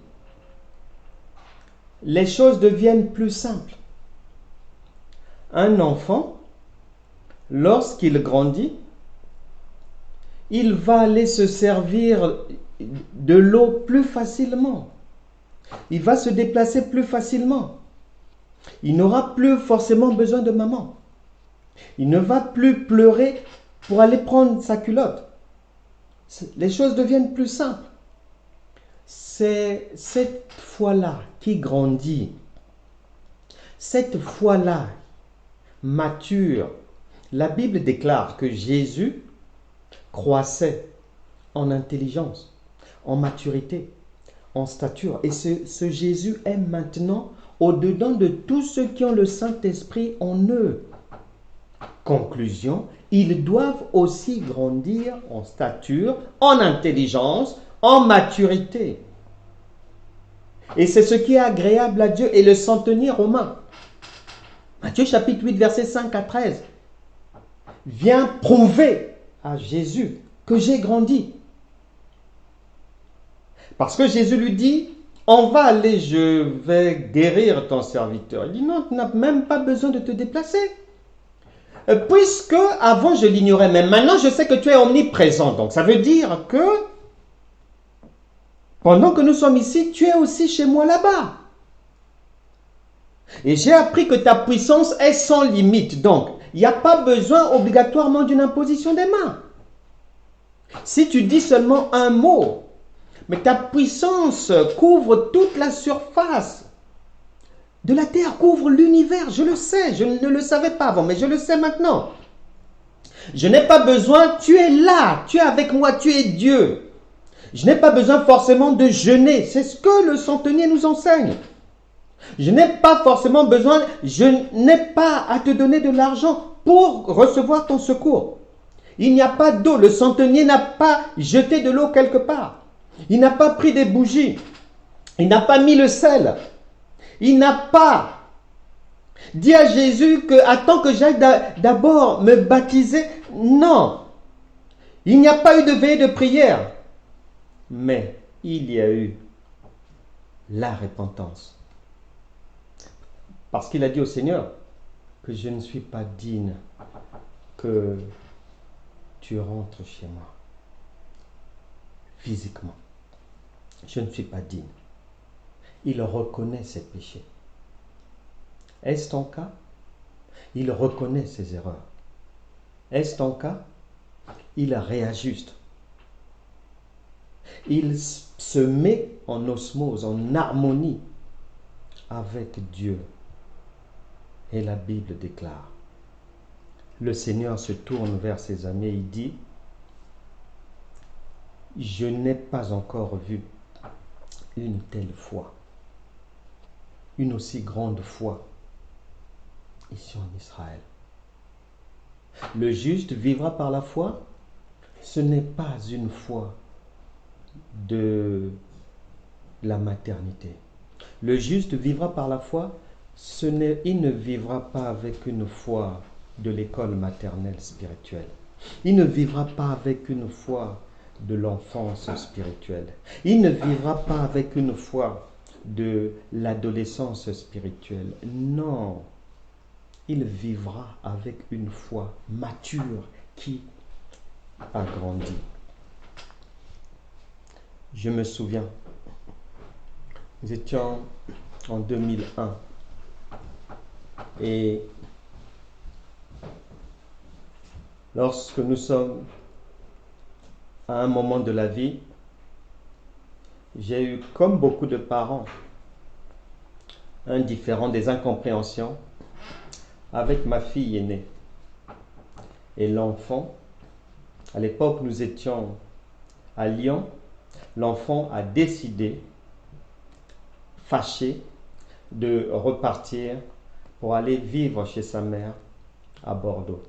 les choses deviennent plus simples. Un enfant, lorsqu'il grandit, il va aller se servir de l'eau plus facilement. Il va se déplacer plus facilement. Il n'aura plus forcément besoin de maman. Il ne va plus pleurer pour aller prendre sa culotte. Les choses deviennent plus simples. C'est cette foi-là qui grandit. Cette foi-là mature. La Bible déclare que Jésus croissait en intelligence, en maturité, en stature. Et ce Jésus est maintenant au-dedans de tous ceux qui ont le Saint-Esprit en eux. Conclusion, ils doivent aussi grandir en stature, en intelligence, en maturité. Et c'est ce qui est agréable à Dieu et le centenier romain. Matthieu chapitre 8, versets 5 à 13. Vient prouver à Jésus que j'ai grandi. Parce que Jésus lui dit, on va aller, je vais guérir ton serviteur. Il dit, non, tu n'as même pas besoin de te déplacer. Puisque avant je l'ignorais, mais maintenant je sais que tu es omniprésent. Donc ça veut dire que pendant que nous sommes ici, tu es aussi chez moi là-bas. Et j'ai appris que ta puissance est sans limite. Donc, il n'y a pas besoin obligatoirement d'une imposition des mains. Si tu dis seulement un mot, mais ta puissance couvre toute la surface de la terre, couvre l'univers. Je le sais, je ne le savais pas avant, mais je le sais maintenant. Je n'ai pas besoin, tu es là, tu es avec moi, tu es Dieu. Je n'ai pas besoin forcément de jeûner. C'est ce que le centenier nous enseigne. Je n'ai pas forcément besoin, je n'ai pas à te donner de l'argent pour recevoir ton secours. Il n'y a pas d'eau, le centenier n'a pas jeté de l'eau quelque part. Il n'a pas pris des bougies. Il n'a pas mis le sel. Il n'a pas dit à Jésus que attends que j'aille d'abord me baptiser. Non. Il n'y a pas eu de veillée de prière. Mais il y a eu la repentance. Parce qu'il a dit au Seigneur que je ne suis pas digne que tu rentres chez moi. Physiquement. Je ne suis pas digne. Il reconnaît ses péchés. Est-ce ton cas? Il reconnaît ses erreurs. Est-ce ton cas? Il réajuste. Il se met en osmose, en harmonie avec Dieu. Et la Bible déclare, le Seigneur se tourne vers ses amis et il dit, je n'ai pas encore vu une telle foi, une aussi grande foi ici en Israël. Le juste vivra par la foi. Ce n'est pas une foi de la maternité. Le juste vivra par la foi. Il ne vivra pas avec une foi de l'école maternelle spirituelle. Il ne vivra pas avec une foi de l'enfance spirituelle. Il ne vivra pas avec une foi de l'adolescence spirituelle. Non. Il vivra avec une foi mature qui a grandi. Je me souviens, nous étions en 2001 et lorsque nous sommes à un moment de la vie, j'ai eu, comme beaucoup de parents, un différend, des incompréhensions avec ma fille aînée. Et l'enfant, à l'époque nous étions à Lyon, l'enfant a décidé, fâché, de repartir pour aller vivre chez sa mère à Bordeaux.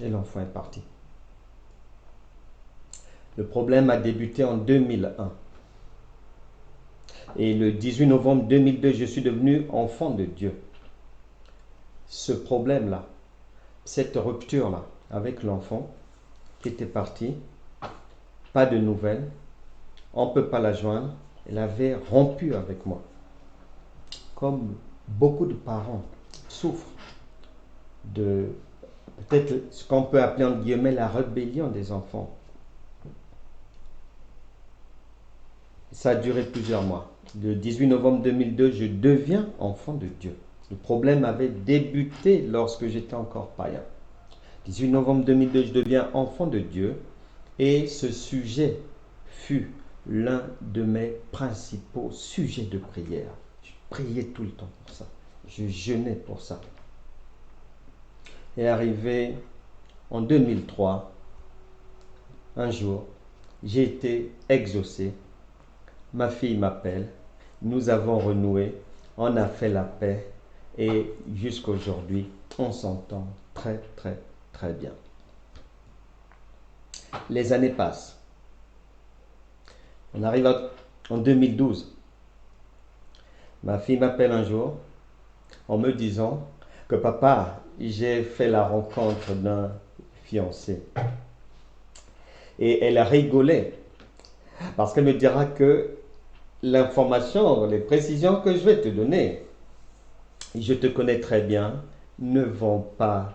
Et l'enfant est parti. Le problème a débuté en 2001. Et le 18 novembre 2002, je suis devenu enfant de Dieu. Ce problème-là, cette rupture-là avec l'enfant qui était parti, pas de nouvelles, on ne peut pas la joindre, elle avait rompu avec moi. Comme beaucoup de parents souffrent de peut-être ce qu'on peut appeler entre guillemets la rébellion des enfants. Ça a duré plusieurs mois. Le 18 novembre 2002, je deviens enfant de Dieu. Le problème avait débuté lorsque j'étais encore païen. 18 novembre 2002, je deviens enfant de Dieu et ce sujet fut l'un de mes principaux sujets de prière. Je priais tout le temps pour ça. Je jeûnais pour ça. Et arrivé en 2003, un jour, j'ai été exaucé. Ma fille m'appelle. Nous avons renoué. On a fait la paix. Et jusqu'à aujourd'hui, on s'entend très, très, très bien. Les années passent. On arrive en 2012. Ma fille m'appelle un jour en me disant que papa, j'ai fait la rencontre d'un fiancé. Et elle a rigolé parce qu'elle me dira que l'information, les précisions que je vais te donner, je te connais très bien, ne vont pas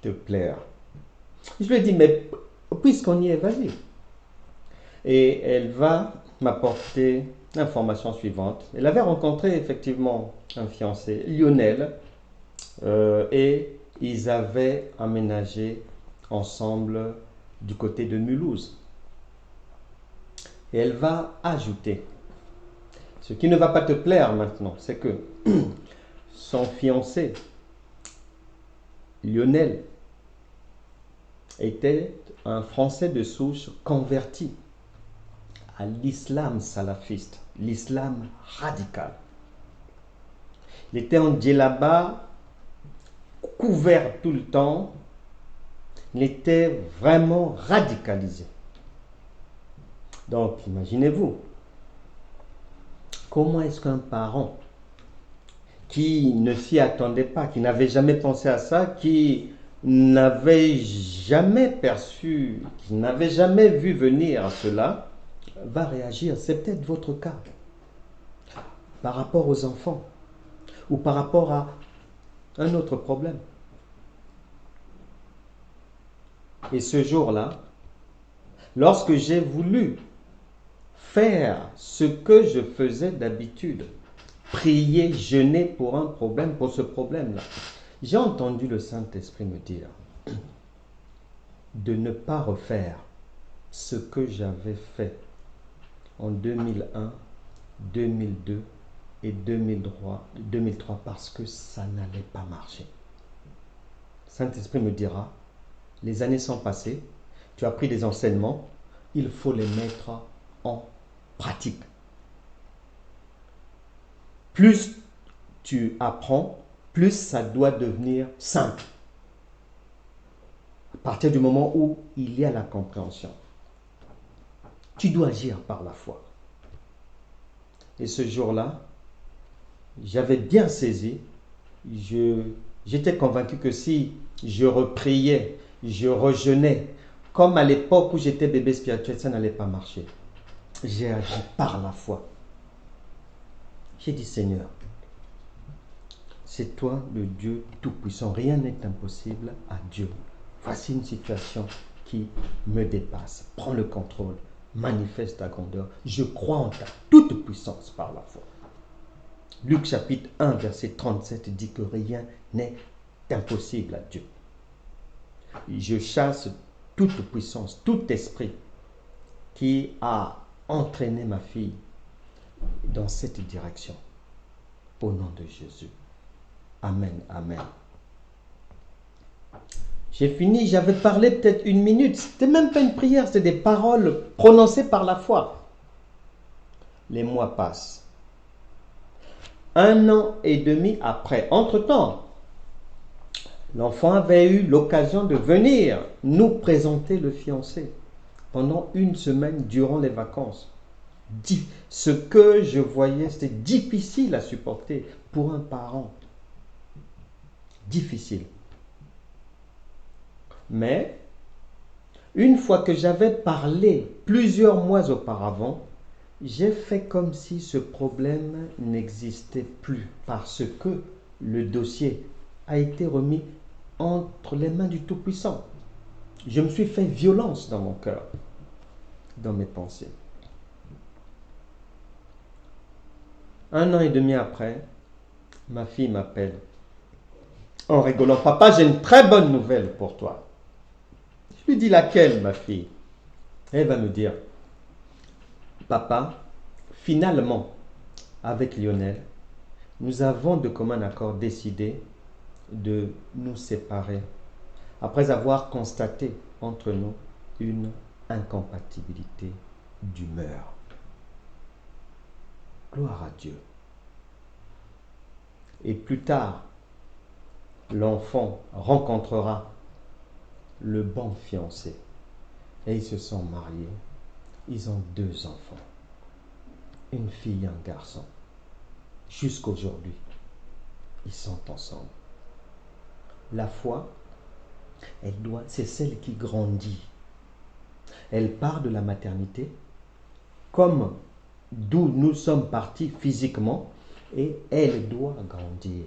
te plaire. Je lui ai dit, mais puisqu'on y est, vas-y. Et elle va m'apporter l'information suivante. Elle avait rencontré effectivement un fiancé, Lionel, et ils avaient aménagé ensemble du côté de Mulhouse. Et elle va ajouter, ce qui ne va pas te plaire maintenant, c'est que son fiancé, Lionel, était un Français de souche converti à l'islam salafiste, l'islam radical. Il était en djellaba, couvert tout le temps. Il était vraiment radicalisé. Donc, imaginez-vous, comment est-ce qu'un parent qui ne s'y attendait pas, qui n'avait jamais pensé à ça, qui n'avait jamais perçu, qui n'avait jamais vu venir cela, va réagir? C'est peut-être votre cas par rapport aux enfants ou par rapport à un autre problème. Et ce jour-là, lorsque j'ai voulu faire ce que je faisais d'habitude, prier, jeûner pour un problème, pour ce problème-là, j'ai entendu le Saint-Esprit me dire de ne pas refaire ce que j'avais fait en 2001, 2002 et 2003 parce que ça n'allait pas marcher. Saint-Esprit me dira, les années sont passées, tu as pris des enseignements, il faut les mettre en pratique. Plus tu apprends, plus ça doit devenir simple. À partir du moment où il y a la compréhension, tu dois agir par la foi. Et ce jour-là, j'avais bien saisi, j'étais convaincu que si je repriais, je rejeûnais, comme à l'époque où j'étais bébé spirituel, ça n'allait pas marcher. J'ai agi par la foi. J'ai dit, Seigneur, c'est toi le Dieu Tout-Puissant. Rien n'est impossible à Dieu. Voici une situation qui me dépasse. Prends le contrôle. Manifeste ta grandeur. Je crois en ta toute puissance par la foi. Luc chapitre 1, verset 37 dit que rien n'est impossible à Dieu. Je chasse toute puissance, tout esprit qui a entraîné ma fille dans cette direction. Au nom de Jésus. Amen, amen. J'ai fini, j'avais parlé peut-être 1 minute. C'était même pas une prière, c'était des paroles prononcées par la foi. Les mois passent. 1 an et demi après, entre-temps, l'enfant avait eu l'occasion de venir nous présenter le fiancé pendant 1 semaine durant les vacances. Ce que je voyais, c'était difficile à supporter pour un parent. Difficile. Mais, une fois que j'avais parlé plusieurs mois auparavant, j'ai fait comme si ce problème n'existait plus parce que le dossier a été remis entre les mains du Tout-Puissant. Je me suis fait violence dans mon cœur, dans mes pensées. 1 an et demi après, ma fille m'appelle en rigolant, papa, j'ai une très bonne nouvelle pour toi. Je lui dis laquelle, ma fille? Elle va me dire, papa, finalement, avec Lionel, nous avons de commun accord décidé de nous séparer après avoir constaté entre nous une incompatibilité d'humeur. Gloire à Dieu. Et plus tard, l'enfant rencontrera le bon fiancé. Et ils se sont mariés. Ils ont 2 enfants. Une fille et un garçon. Jusqu'aujourd'hui, ils sont ensemble. La foi, c'est celle qui grandit. Elle part de la maternité, comme d'où nous sommes partis physiquement, et elle doit grandir.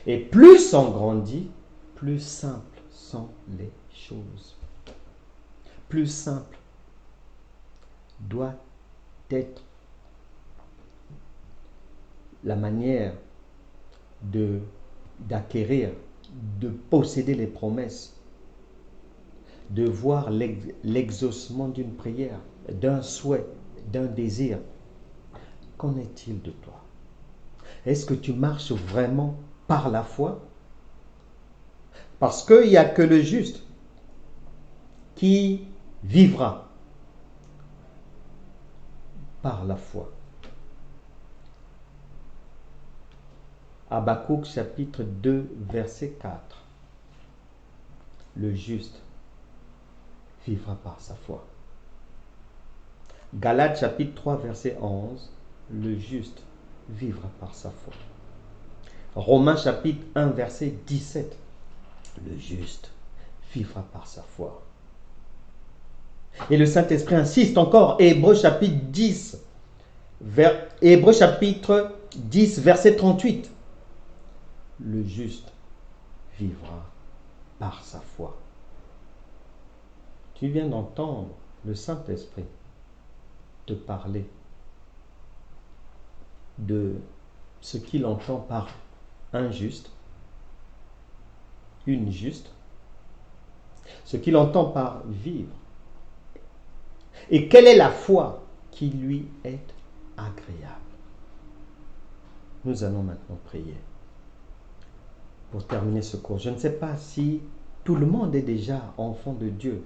Et plus on grandit, plus simples sont les choses. Plus simple doit être la manière d'acquérir, de posséder les promesses, de voir l'exaucement d'une prière, d'un souhait, d'un désir. Qu'en est-il de toi? Est-ce que tu marches vraiment par la foi? Parce qu'il n'y a que le juste qui vivra par la foi. Habakkuk chapitre 2 verset 4. Le juste vivra par sa foi. Galates chapitre 3 verset 11. Le juste vivra par sa foi. Romains chapitre 1 verset 17. Le juste vivra par sa foi. Et le Saint-Esprit insiste encore, Hébreux chapitre 10, verset 38. Le juste vivra par sa foi. Tu viens d'entendre le Saint-Esprit te parler de ce qu'il entend par un juste, une juste, ce qu'il entend par vivre. Et quelle est la foi qui lui est agréable? Nous allons maintenant prier pour terminer ce cours. Je ne sais pas si tout le monde est déjà enfant de Dieu.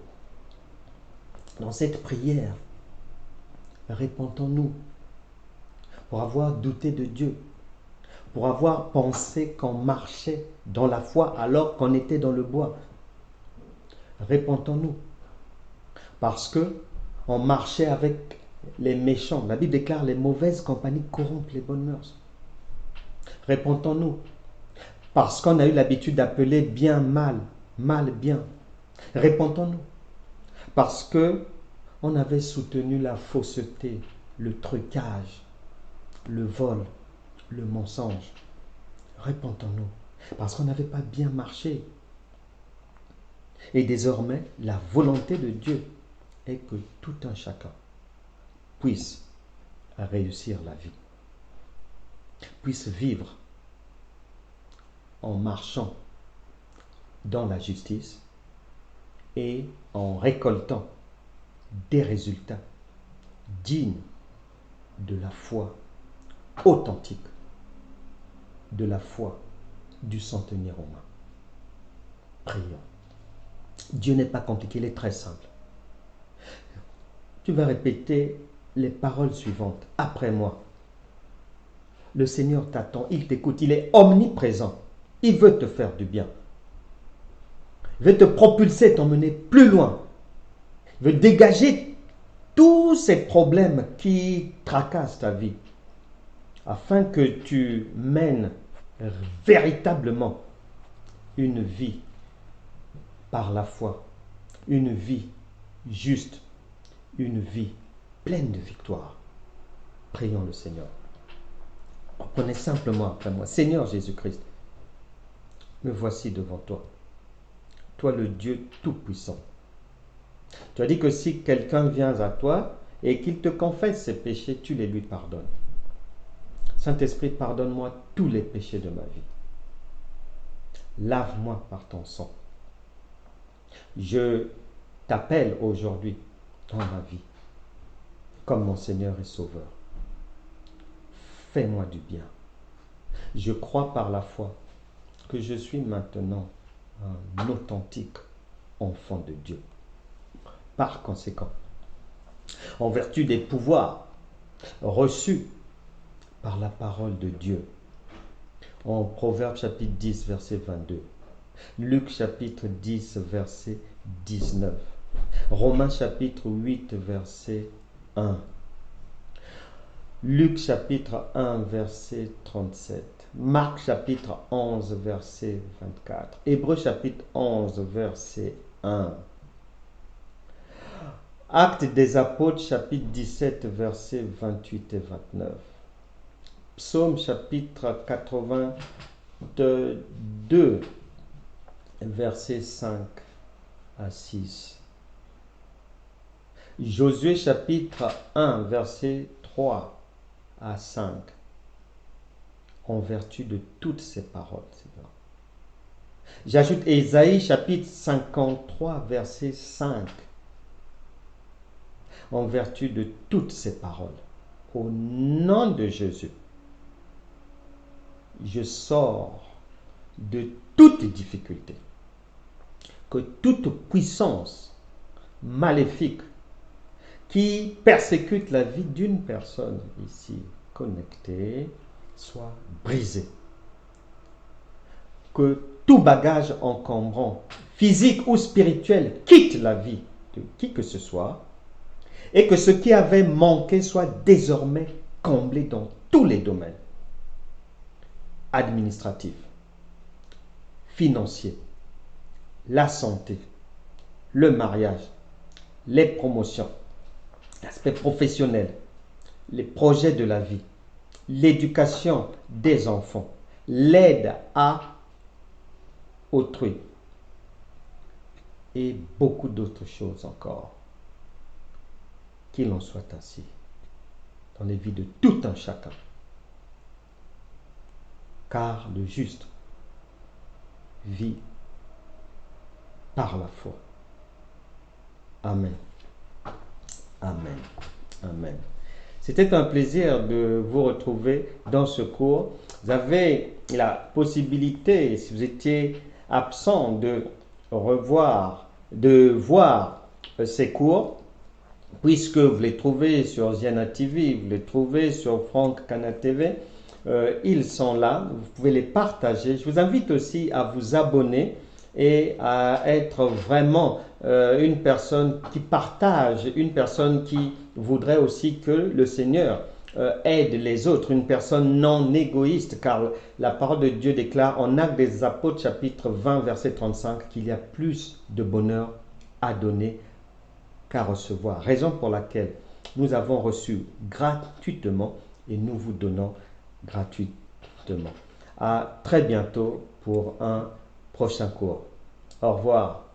Dans cette prière, répentons-nous pour avoir douté de Dieu, pour avoir pensé qu'on marchait dans la foi alors qu'on était dans le bois. Répentons-nous parce que on marchait avec les méchants. La Bible déclare les mauvaises compagnies corrompent les bonnes mœurs. Répentons-nous parce qu'on a eu l'habitude d'appeler bien mal, mal bien. Répentons-nous parce que on avait soutenu la fausseté, le trucage, le vol, le mensonge. Répentons-nous parce qu'on n'avait pas bien marché. Et désormais, la volonté de Dieu est que tout un chacun puisse réussir la vie, puisse vivre en marchant dans la justice et en récoltant des résultats dignes de la foi authentique, de la foi du centenaire romain. Prions. Dieu n'est pas compliqué, il est très simple. Tu vas répéter les paroles suivantes après moi. Le Seigneur t'attend, il t'écoute, il est omniprésent. Il veut te faire du bien. Il veut te propulser, t'emmener plus loin. Il veut dégager tous ces problèmes qui tracassent ta vie afin que tu mènes véritablement une vie par la foi, une vie juste, une vie pleine de victoire. Prions le Seigneur. Reprenez simplement après moi. Seigneur Jésus-Christ, me voici devant toi. Toi le Dieu Tout-Puissant. Tu as dit que si quelqu'un vient à toi et qu'il te confesse ses péchés, tu les lui pardonnes. Saint-Esprit, pardonne-moi tous les péchés de ma vie. Lave-moi par ton sang. Je t'appelle aujourd'hui dans ma vie comme mon Seigneur et Sauveur. Fais-moi du bien. Je crois par la foi que je suis maintenant un authentique enfant de Dieu. Par conséquent, en vertu des pouvoirs reçus par la parole de Dieu, en Proverbes chapitre 10, verset 22, Luc chapitre 10, verset 19, Romains chapitre 8, verset 1, Luc chapitre 1, verset 37, Marc chapitre 11, verset 24, Hébreux chapitre 11, verset 1, Actes des apôtres chapitre 17, versets 28 et 29, Psaume chapitre 82, versets 5 à 6, Josué chapitre 1, verset 3 à 5, en vertu de toutes ces paroles. J'ajoute Ésaïe chapitre 53, verset 5, en vertu de toutes ces paroles. Au nom de Jésus, je sors de toute difficulté, que toute puissance maléfique qui persécute la vie d'une personne ici connectée soit brisée. Que tout bagage encombrant, physique ou spirituel, quitte la vie de qui que ce soit, et que ce qui avait manqué soit désormais comblé dans tous les domaines administratifs, financiers, la santé, le mariage, les promotions, l'aspect professionnel, les projets de la vie, l'éducation des enfants, l'aide à autrui et beaucoup d'autres choses encore. Qu'il en soit ainsi dans les vies de tout un chacun. Car le juste vit par la foi. Amen. Amen. Amen. C'était un plaisir de vous retrouver dans ce cours. Vous avez la possibilité, si vous étiez absent, de voir ces cours, puisque vous les trouvez sur Ziana TV, vous les trouvez sur Franck Cana TV. Ils sont là, vous pouvez les partager. Je vous invite aussi à vous abonner et à être vraiment une personne qui partage, une personne qui voudrait aussi que le Seigneur aide les autres, une personne non égoïste, car la parole de Dieu déclare en Actes des Apôtres chapitre 20 verset 35 qu'il y a plus de bonheur à donner qu'à recevoir. Raison pour laquelle nous avons reçu gratuitement et nous vous donnons gratuitement. À très bientôt pour un prochain cours. Au revoir.